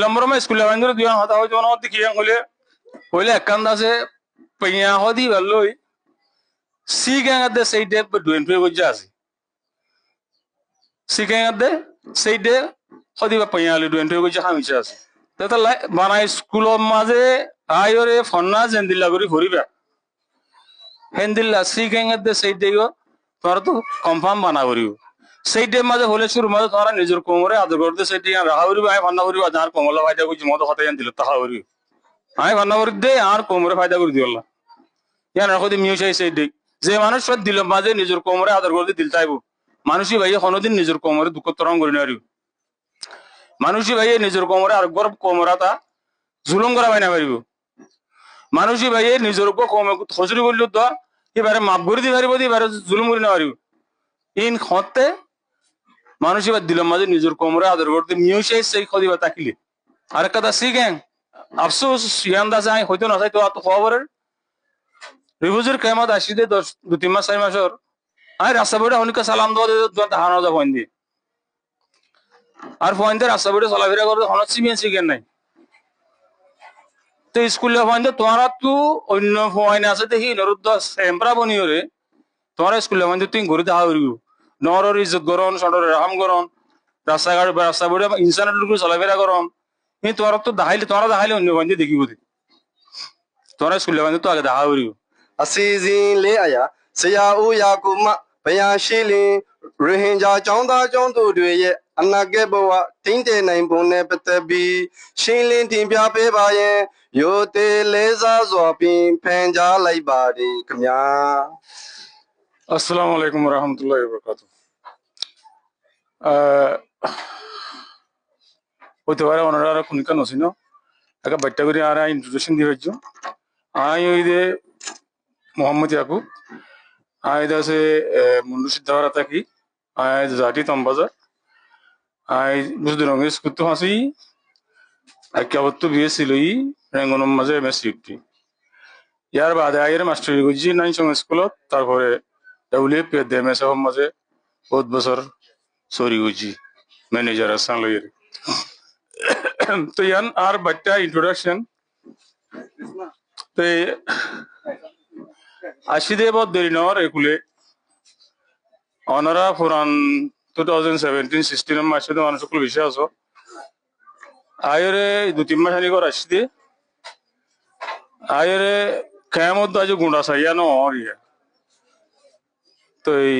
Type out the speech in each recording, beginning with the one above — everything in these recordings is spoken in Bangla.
নম্বর মে স্কুলে বান্ধব দিওয়ান হতা হইতো না দেখি হলে হইলে একান্ত আছে পেয়া হদি ভালোই সি গ্যাংদে সেই ডে ডুয়েন ফে গজ্জা আছে সি গ্যাংদে সেই ডে হদি বা পেয়া হলে ডুয়েন ফে গজ্জা হামিছে আছে তো বানাই স্কুলের মাঝে আইরে ফন্না জেন্দিল্লা করি ভরিবা হেন্দিল্লা সি গ্যাংদে সেই ডে তোরা তো কনফার্ম বানা করিও সেই ডে মাঝে হলে শুরু মাঝে তোরা নিজের কোমরে আদর করতে সেই ডে রাহা করিবা আমি ফান্না করিবা যার কমলা ফায়দা করছি মতো হতে দিল তাহা করিও আমি ফান্না করি দে আর কোমরে ফায়দা করে দিওলা ইয়ান রাখো দি মিউসাই সেই ডে যে মানুষ দিল মাঝে নিজের কোমরে আদর করতে দিল চাইবো মানুষই ভাই কোনোদিন নিজের কোমরে দুঃখ তরং করি না মানুষই ভাই নিজের কোমরে আর গর্ব কোমরাটা জুলুম করা পাই না পারিব মানুষই ভাই নিজের হজুরি করল তো এবারে মাপ করে দি পারিব এবারে জুলুম করে না পারিব ইন হতে মানুষ এবার দিল মাঝে নিজের কোমরে আদর করতে মিউসাই সেই খদিবা তাকিলে আর কথা শিখেন আফসোস ইয়ান্দা চাই হয়তো না চাই তো খবরের রিভুজের কেমত আসি দে 2-3 মাস 4 মাসের আই রাস্তা বইটা অনেকে সালাম দেওয়া ধারণা যা ফোন দিয়ে আর ফোন দিয়ে রাস্তা বইটা চলাফেরা করতে হন সিবিএন শিখেন নাই তো স্কুলে ফোন দিয়ে তোমারা তো অন্য ফোন আছে দেখি নরুদ্ধ সেম্পরা বনিওরে তোমার স্কুলে ফোন দিয়ে তুই ঘুরে দেখা করিব নরর ইজ্জত গরম সন্ডর রাম গরম রাস্তাঘাট রাস্তা বইটা ইনসানের চলাফেরা গরম কিন্তু তোরা তো দেখাইলে অন্য ফোন দিয়ে দেখিব তোমার স্কুলে ফোন দিয়ে তো আগে দেখা করিব Asizin le aya Saya uya kuma Bayashilin Rohingya ကျောင်းသားကျောင်းသူတွေရဲ့အနာဂတ်ဘဝတင်းတည်နိုင်ပုံနဲ့ပတ်သက်ပြီးရှင်းလင်းတင်ပြပေးပါရင်ရိုသေလေးစားစွာဖြင့်ဖန်ကြားလိုက်ပါတယ်ခင်ဗျာ আসসালামু আলাইকুম রহমতুল্লাহি ওয়া বারাকাতুহু হইতে পারে ওনারা কোনকা নছিনো একটা বাচ্চা করে আর ইন্ট্রোডাকশন দিয়ে হইছো আই ওই যে মোহাম্মদ ইয়াকুব আই দাসে মুন্ডু সিদ্ধারা থাকি আই জাতি তম্বাজার আই বুঝতে রঙে স্কুতো হাসি আর কেবত বিয়ে ছিলই রেঙ্গনম মাঝে এমএসসি ইয়ার বাদে আইয়ের মাস্টারি করছি 9 সং স্কুলত তারপরে ডাব্লিউ পি এমএস এর মাঝে বহুত বছর সরি করছি ম্যানেজার আসান লইয়ের তো ইয়ান আর বাচ্চা ইন্ট্রোডাকশন তো আশিদে বহুত দেরি নর একুলে অনারা পুরান 2017-16 মাসে তো মানুষ সকল বিষয় আছো আয়রে 2-3 মাস আনি কর আসিদে আয়রে কেমত আজ গুন্ডা সাইয়া ন ইয়া তো এই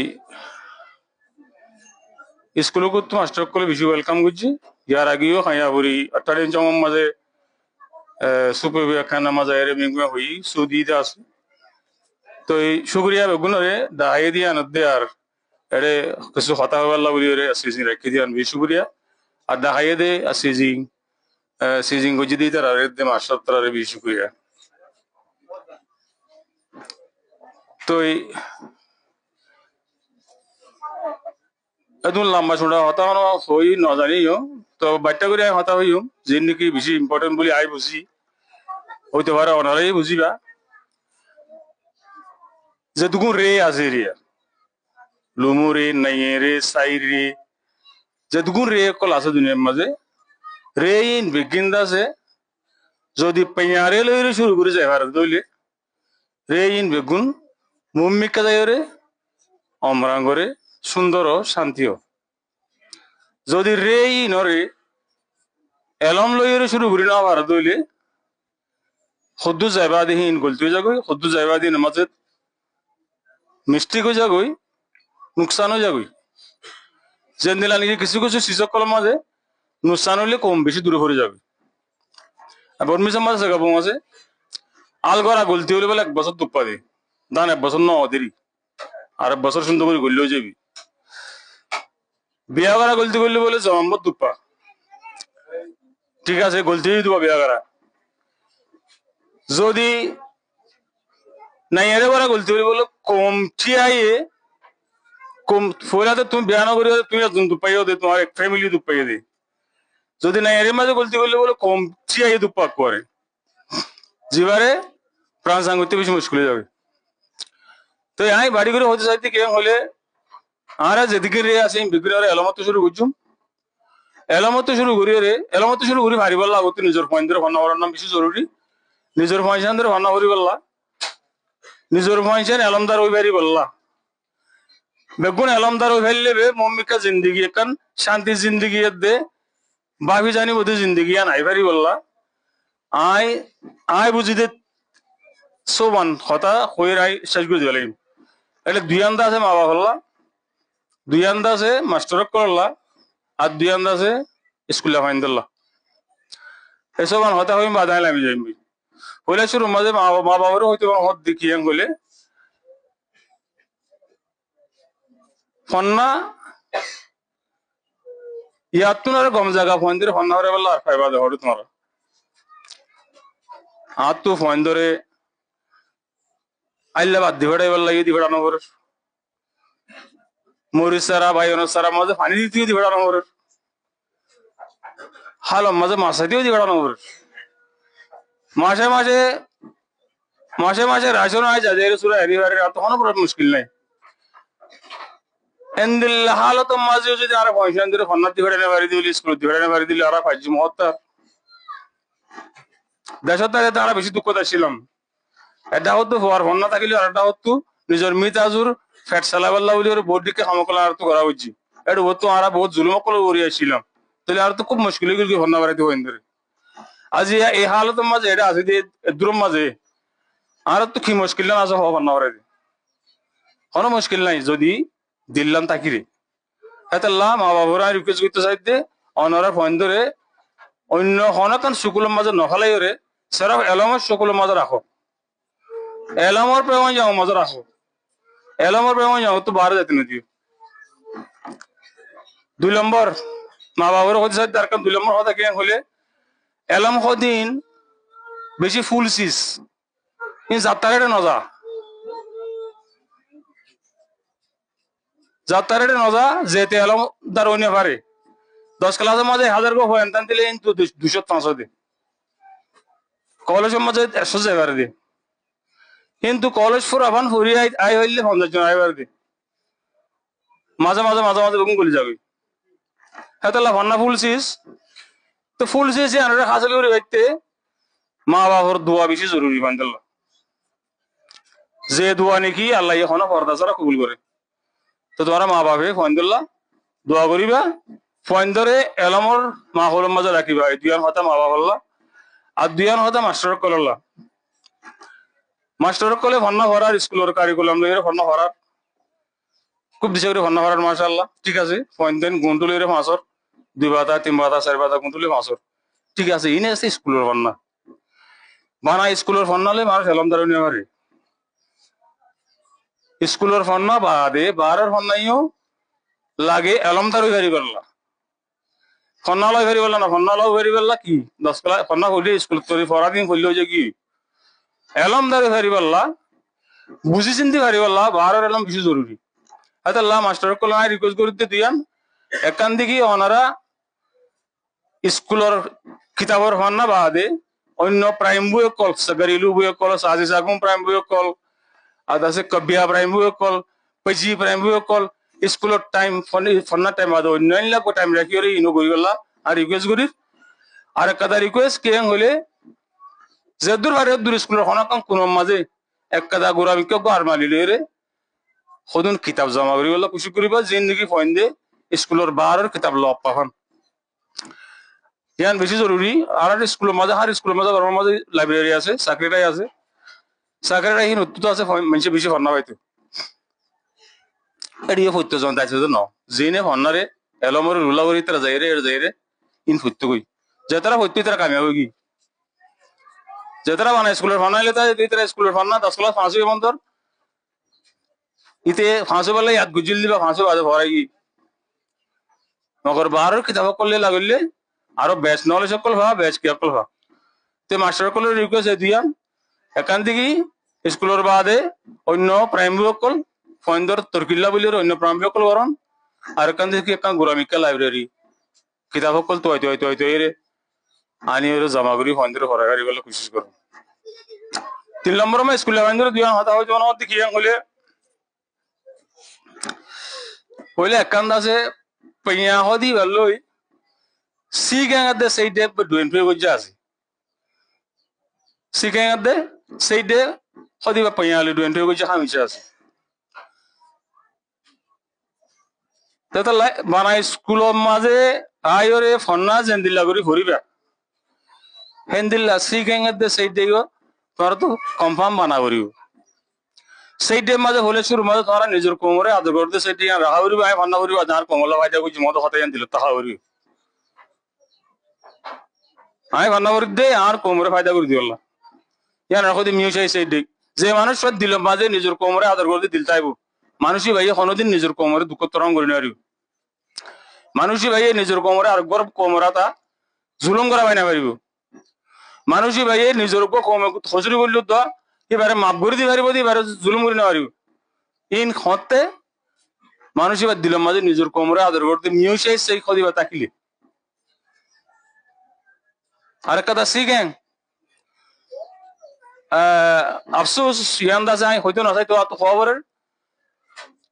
স্কুল তো মাস্টার সকলে বেশি ওয়েলকাম করছি ইয়ার আগেও খাইয়া ভরি 18 জমম মাঝে সুপার খানা মাঝে এর মিগুয়া হই সৌদিতে আছে তো এই শুকরিয়া বেগুনরে দাহাই দিয়া নদে আর এরে কিছু কথা হওয়াল্লা বলি রে আসিজিং রাখি দিয়ান বি শুকরিয়া আর দাহাই দে আসিজিং গজি দি তার রে দে মাস্টার তার বি শুকরিয়া তো এই এদুন লম্বা ছোড়া হতা হই ন জানিও তো বাচ্চা করে হতা হইও যে নাকি বেশি ইম্পর্টেন্ট বলি আই বুঝি হইতে পারে ওনারাই বুঝিবা যে দুগুণ রে আছে রিয়া লুমু রে নাইয়ে রে সাই রে যে দুগুণ রে কল আছে দুনিয়ার মাঝে রে ইন বিগিন আছে যদি পেয়ারে লইরে শুরু করে যায় ভারত দইলে রে ইন বেগুন মুম্মিকা যায় রে অমরাঙ্গরে সুন্দর ও শান্তিও যদি রে ইন রে এলম লইরে শুরু করি না ভারত দইলে খুদ্দু যাইবা দিহীন গলতি যাগই খুদ্দু যাইবা দিন মাঝে মিস্টেক হয়ে যাগই নুকসান হয়ে যাগই যেন দিলা নাকি কিছু কিছু সিজক কলম মাঝে নুকসান হইলে কম বেশি দূরে পড়ে যাবে আর বর্মিসের মাঝে জায়গা বম আছে আলগরা গলতি হলে বলে 1 বছর দুপ্পা দে দান 1 বছর ন দেরি আর 1 বছর সুন্দর করে গললেও যাবি বিয়া করা গলতি করলে বলে জমাম্বর দুপ্পা ঠিক আছে গলতি দিবা বিয়া করা যদি নাই এরে করা গলতি হলে বলে কম ঠিয়াইয়ে কম ফোরাতে তুমি বিয়া না করি তুমি একজন দুপাইও দে তোমার এক ফ্যামিলি দুপাইও দে যদি নাই এর মাঝে গলতি করলে বলে কম ঠিয়াইয়ে দুপাক করে জিবারে প্রাণ সাংগতে বেশি মুশকিল হয়ে যাবে তো আই বাড়ি করে হতে চাইতে কে হলে আরা যেদিকে রে আসে বিক্রি আর এলামত শুরু করছুম এলামতো শুরু করি রে এলামতো শুরু করি ভারি বললা আগত নিজের পয়েন্টের ভান্না করার নাম বেশি জরুরি নিজের পয়সানদের ভান্না করি বললা নিজের পয়সান এলমদার ওই ভারি বললা বেগুন এলমদার ওই ফেললে বে মম্মিকা জিন্দিগি একান শান্তি জিন্দিগি দে বাবি জানি বোধ জিন্দিগি নাই ভারি বললা আই আই বুঝি দে সোবান হতা হয়ে রাই শেষ করে দিলাম এটা দুই আন্দা আছে মা বাবা বললা দুই আন্দা আছে মাস্টার করলা আর দুই আন্দা আছে স্কুলে ফাইন দিল্লা এসব হতা হইম বাধাই লামি যাইম হইলে শুরু মাঝে মা বাবারও হয়তো হত দেখিয়ে হইলে ফন্না ইয়াতুন আর গম জায়গা ফোন ধরে ফন্না হরে বললা আর ফাইবা দে হরে তোমার হাত তো ফোন ধরে আইলা বাদ দিবেড়াই বললা ইয়ে দিবেড়ানো করে মরিচ সারা ভাই অনুর সারা মাঝে পানি দিতেও দিবেড়ানো করে হালম মাঝে মাছা দিয়েও দিবেড়ানো করে মাসে মাসে মাসে মাসে রাশন আয় যাদের সুরা এরিবারে তখনও পুরো মুশকিল নাই এন্দিল্লা হালত মাঝে যদি আর পয়সা দিলে ফন্নার দিবেড়ানো বাড়ি দিলে স্কুল দিবেড়ানো বাড়ি দিলে আর ফাইজি মহত্তা দেশত তাকে তারা বেশি দুঃখতা ছিলাম এটা হতো হওয়ার ফন্না থাকিলে আর একটা হতো নিজের মিতাজুর ফ্যাট সালাবাল্লা বলি ওর বোর্ড দিকে খামকলা আর তো করা হচ্ছে এটা হতো আর বহুত জুলুম করে উড়িয়েছিলাম তাহলে আর তো খুব মুশকিল হয়ে গেল ফন্না বাড়িতে হইন ধরে আজ এই হালতের মাঝে এটা আছে যে দূরের মাঝে আর তো কি মুশকিল না আছে হওয়া ফন্না বাড়িতে কোনো মুশকিল নাই যদি দিল্লাম তাকিরে এতাল্লাহ মা বাবারা রিকোয়েস্ট করতে চাইতে অনরা ফোন ধরে অন্য হনকান সকলের মাঝে নফালাই রে সেরা এলমের সকলের মাঝে রাখো এলমর প্রেমে যাও মাঝে রাখো এলমর প্রেমে যাও তো বাহারে যেতে না দিও 2 নম্বর মা বাবার হতে চাই দরকার 2 নম্বর হতা কেন হলে এলম হদিন বেশি ফুল সিস ইন যাত্রারে নজা যাত্রারে নজা যেতে এলম দার অন্য পারে 10 ক্লাসের মাঝে 1000 গো হয় এনতান দিলে কিন্তু 200 500 দে কলেজের মাঝে 100 যাবার দে কিন্তু কলেজ ফুর আবান ফুরি আই হইলে 50 জন আইবার দে মাঝে মাঝে মাঝে মাঝে রকম গলি যাবে হেতাল্লা ভান্না ফুলছিস তো ফুলছিস আর হাসল করে বাইতে মা বাবার দোয়া বেশি জরুরি বান্দাল্লাহ যে দোয়া নাকি আল্লাহ এখনো পর্দা ছাড়া কবুল করে তো তোমরা মা বাবা ফোন দিল্লা দোয়া করিবা ফোন ধরে এলামর মা হলম মাঝে রাখিবা এই দুইয়ান হতা মা বাবা আর দুইয়ান হতা মাস্টার করল্লা মাস্টার কলে ভান্না ভরার স্কুলের কারিকুলাম লইরে ভান্না ভরার খুব দিশে করে ভান্না ভরার মাশাআল্লাহ ঠিক আছে ফোন দেন গুণটু লইরে মাছর 2 বাতা 3 বাতা 4 বাতা গুণটু লইরে মাছর ঠিক আছে ইনে আছে স্কুলের ভান্না বানা স্কুলের ভান্না লই মানুষ এলমদার নিয়ে মারে স্কুলের ভান্না বাদে বারের ভান্নাইও লাগে এলমদার হই গাড়ি বললা ভান্না লই গাড়ি বললা না ভান্না লই গাড়ি বললা কি 10 ক্লাস ভান্না হইলে স্কুল তোরি পড়া দিন হইলো যে কি এলমদার গাড়ি বললা বুঝি চিন্তি গাড়ি বললা বারের এলম বেশি জরুরি আল্লাহ মাস্টার কল আই রিকোয়েস্ট করতে দিয়ান একান দিকে ওনারা স্কুলের কিতাবের ভান্না বাদে অন্য প্রাইম বই কল সগরিলু বই কল সাজি সাগুম প্রাইম বই কল আদাসে কবিয়া প্রাইম বই কল পজি প্রাইম বই কল স্কুলের টাইম ফন্না টাইম বাদে অন্য লাগো টাইম রাখি রে ইনো করি বললা আর রিকোয়েস্ট করি আর একটা রিকোয়েস্ট কেন হলে যে দূর বারে দূর স্কুলের হনাকাম কোন মাঝে এক কাদা গোরামি কেউ আর মালিলে রে সদুন কিতাব জমা করি বললা খুশি করিবা জিন্দগি ফোন দে স্কুলের বাহারের কিতাব লব পাখন ইয়ান বেশি জরুরি আর স্কুলের মাঝে হার স্কুলের মাঝে গরমের মাঝে লাইব্রেরি আছে চাকরিটাই আছে চাকরিটা হিন উত্তর আছে মানুষ বেশি ফন্না পাইতো এড়িয়ে ফুটতে জন তাইছে ন জিনে ফন্নারে এলমরে রুলা করি তারা যাই রে ইন ফুটতে কই যে তারা ফুটতে তারা কামিয়া হই কি যে তারা বানায় স্কুলের ফান্নাইলে তাই তারা স্কুলের ফান্না 10 ক্লাস 5 বন্ধর ইতে 5 বলে ইয়াদ গুজিল দিবা 5 বাজে ভরাই কি মগর বাহারের কিতাব করলে লাগলে আরো ব্যাচ নলেজ সকল ভা ব্যাচ কি সকল ভা তে মাস্টার কলের রিকোয়েস্ট দিয়াম একান দিকে স্কুলের বাদে অন্য প্রাইমারি সকল ফন্দর তরকিল্লা বলির অন্য প্রাইমারি সকল গরম আর একান দিকে একান গোরামিকা লাইব্রেরি কিতাব সকল তো রে আনি ওর জমা করি ফন্দর হরাগারি বলে কোশিশ করো 3 নম্বর में স্কুলে ফন্দর দিয়াম হতা হয় জন দেখিয়া হইলে একান দাসে পইয়া হদি বললই সি গ্যাংতে সেইডে ডুয়েন ফে গজ্জা আছে সি গ্যাংতে সেইডে হদিবা পাইয়ালি ডুয়েন ফে গজ্জা হামিছে আছে তেতা বানাই স্কুলের মাঝে আইরে ফন্না জেন্দিল্লা করি ভরিবা হেন্দিল্লা সি গ্যাংতে সেইডে তোরা তো কনফার্ম বানা করিব সেইডে মাঝে হলে শুরু মাঝে তোরা নিজের কোমরে আদর করতে সেইটি রাহা করিব আই ফান্না করিব যার কমলা ভাইটা কইছি মতো হতে দিল তাহা করিব আই ফান্না করি দে আর কোমরে ফায়দা করে দিওলা ইয়ান রাখো দি মিউ সেই সেইডে যে মানুষ সব দিল মাঝে নিজের কোমরে আদর করতে দিল চাইব মানুষই ভাই কোনোদিন নিজের কোমরে দুঃখ তরঙ্গ করি নারিব মানুষই ভাই নিজের কোমরে আরেকবার কোমরাটা জুলুম করা পাই না পারিব মানুষই ভাই নিজের খসুরি করল তো এবারে মাপ করে দি পারিব এবারে জুলুম করে না পারিব ইন খতে মানুষই বা দিল মাঝে নিজের কোমরে আদর করতে মিউ সেই খদিবা তাকিলে আরেক কথা শিখেন আফসোস ইয়ান্দা যায় হয়তো না চাইতো এত খবরের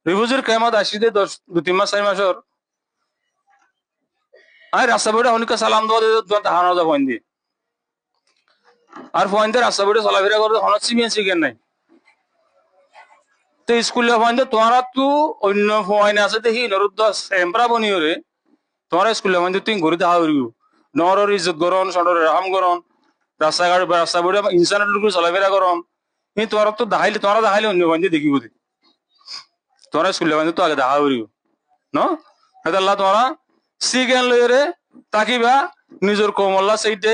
রিভুজের কেমত আসিতে 2-3 মাস 4 মাসের আই রাস্তা বেড়ে অনেক সালাম দেওয়া হানো যা ফোন দিয়ে আর ফোন দিয়ে রাস্তা বেড়ে চলাফেরা করতে হঠাৎ সিবিএন শিখেন নাই তো স্কুলে ফোন দিয়ে তোমারা তো অন্য ফোন আছে দেখি নরুদ্ধ সেম্পরা বনিওরে তোমারা স্কুলে ফোন দিয়ে তুই ঘুরে দেখা করিব নরর ইজ্জত গরম সডর রাহাম গরম রাস্তাঘাট রাস্তা বেড়ে ইনসানের চলাফেরা গরম কিন্তু তোরা তো দেখাইলে অন্য ফোন দিয়ে দেখিব তোরা স্কুলে ফোন তো আগে দেখা করিব ন হেতাল্লা তোমরা সিগেন লইরে তাকিবা নিজের কোমল্লা সেইটে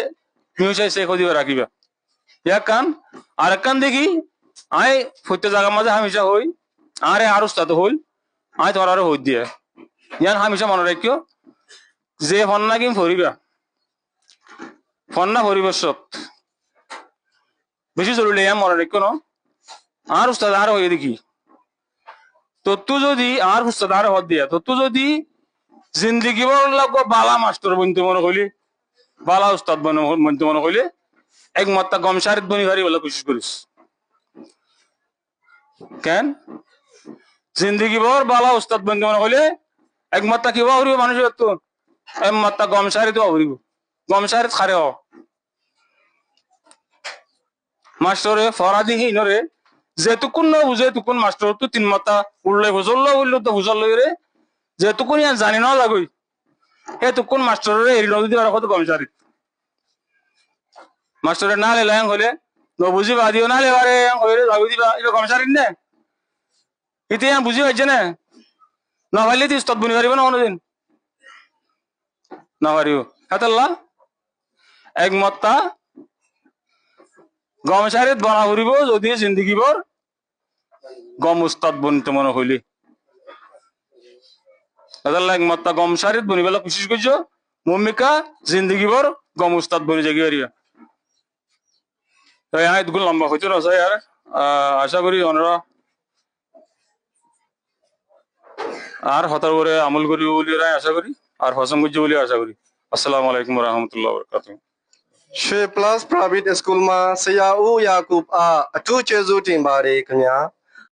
মিউসাই সেই খদিবা রাখিবা এক কান আর এক কান দেখি আই প্রত্যেক জায়গার মাঝে হামিশা হই আরে আর উস্তাদ হই আই তোমার আরো হই দিয়ে ইয়ান হামিশা মনে রাখিও যে ফন্না কিম ফরিবা ফন্না পরিবেশত বেশি জরুরি ইয়ান মনে রাখিও ন আর উস্তাদ আর হই দেখি তু যদি আর উস্তাদ আর হদ দিয়া তু যদি জিন্দগি লাগবো বালা মাস্টার বনতে মনে হইলে বালা উস্তাদ বনতে মনে হইলে একমাত্র গমশারিত বনি ভারি বলে কোশিশ করিস কেন জিন্দগি বর বালা উস্তাদ বনতে মনে হইলে একমাত্র কি হরিব মানুষের তো একমাত্র গমশারিত হরিব গমশারিত খারে হ মাস্টরে ফরাদি হিনরে যেটুকুন ন বুঝে তুকুন মাস্টার তো 3 মাত্রা উল্লে বুঝল তো বুঝল রে যেটুকুন ইয়ান জানি না লাগই হেতুকুন মাস্টারের এরি নদী আর কত গমশারিত মাস্টারের না লেলাং হলে বুঝি বাদিও না লেবারে হইলে যাবি দিবা এটা গমশারিত নে ইতি বুঝি পাইছে না না পাইলে তুই উস্তাদ বনি পারিব না কোনোদিন না পারিব হেতাল্লা একমাত্রা গমশারিত বনা ফুরিব যদি জিন্দগি বর গম উস্তাদ বনতে মনে হইলে হেতাল্লা একমাত্রা গমশারিত বনিবেলা কোশিশ করছো মম্মিকা জিন্দগি বর গম উস্তাদ বনি জাগি পারিবা তো यहाँ इतकुल लंबा हो चुका है यार आशा करी ओनरा আর হতার করে আমল করি বলি আশা করি আর হসম করছি বলি আশা করি আসসালামু আলাইকুম ওয়া রাহমাতুল্লাহি ওয়া বারাকাতুহু Shwe Plus Private School ma Saya U Yakub a atu chezu tin bare khnya